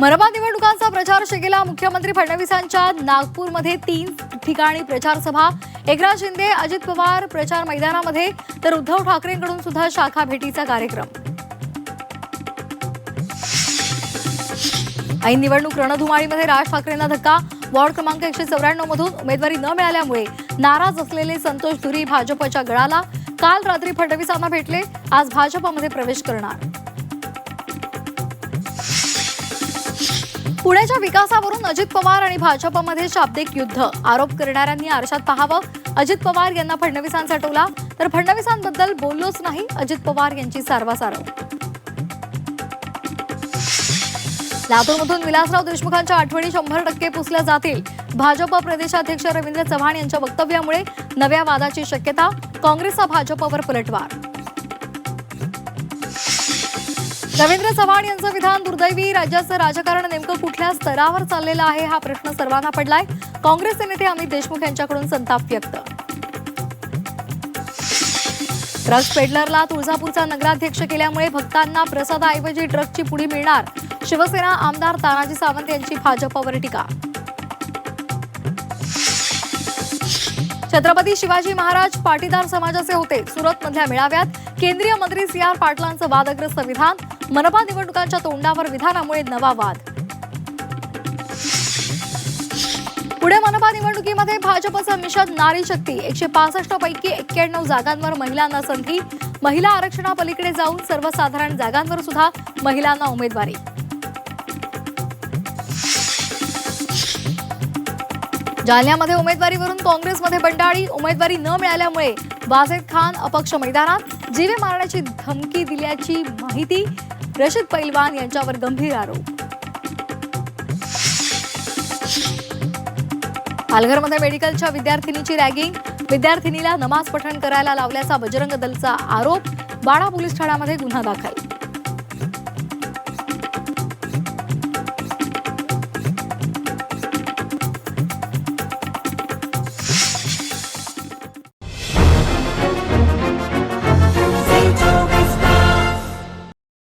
मनपा निवडणुकांचा प्रचार शिगेला. मुख्यमंत्री फडणवीसांच्या नागपूरमध्ये 3 ठिकाणी प्रचार सभा. एकनाथ शिंदे, अजित पवार प्रचार मैदानामध्ये, तर उद्धव ठाकरेंकडून सुद्धा शाखा भेटीचा कार्यक्रम. ऐन निवडणूक रणधुमाळीमध्ये राज ठाकरेंना धक्का. वॉर्ड क्रमांक 194 मधून उमेदवारी न मिळाल्यामुळे नाराज असलेले संतोष धुरी भाजपच्या गळाला. काल रात्री फडणवीसांना भेटले, आज भाजपमध्ये प्रवेश करणार. पुण्याच्या विकासावरून अजित पवार आणि भाजपमध्ये शाब्दिक युद्ध. आरोप करणाऱ्यांनी आरशात पाहावं. अजित पवार यांना फडणवीसांचा टोला, तर फडणवीसांबद्दल बोललोच नाही अजित पवार यांची सारवासारव. लातूरमधून विलासराव देशमुखांच्या आठवणी 100% पुसल्या जातील. भाजप प्रदेशाध्यक्ष रवींद्र चव्हाण यांच्या वक्तव्यामुळे नव्या वादाची शक्यता. काँग्रेसचा भाजपवर पलटवार. रवींद्र चव्हाण यांचं विधान दुर्दैवी. राज्याचं राजकारण नेमकं कुठल्या स्तरावर चाललेलं आहे हा प्रश्न सर्वांना पडलाय. काँग्रेसचे नेते अमित देशमुख यांच्याकडून संताप व्यक्त. ड्रग्ज पेडलरला तुळजापूरचा नगराध्यक्ष केल्यामुळे भक्तांना प्रसादाऐवजी ड्रग्जची पुडी मिळणार. शिवसेना आमदार तानाजी सावंत यांची भाजपवर टीका. छत्रपती शिवाजी महाराज पाटीदार समाजाचे होते. सुरतमधल्या मेळाव्यात केंद्रीय मंत्री CR पाटलांचं वादग्रस्त विधान. मनपा निवडणुकांच्या तोंडावर विधानामुळे नवा वाद. पुढे मनपा निवडणुकीमध्ये भाजपचं मिशन नारी शक्ती. 165 पैकी 91 जागांवर महिलांना संधी. महिला आरक्षणापलीकडे जाऊन सर्वसाधारण जागांवर सुद्धा महिलांना उमेदवारी. जालन्यामध्ये उमेदवारीवरून काँग्रेसमध्ये बंडाळी. उमेदवारी न मिळाल्यामुळे वाजेद खान अपक्ष मैदानात. जीवे मारण्याची धमकी दिल्याची माहिती. रशीद पैलवान यांच्यावर गंभीर आरोप. पालघरमध्ये मेडिकलच्या विद्यार्थिनीची रॅगिंग. विद्यार्थिनीला नमाज पठण करायला लावल्याचा बजरंग दलचा आरोप. बाळा पोलीस ठाण्यामध्ये गुन्हा दाखल.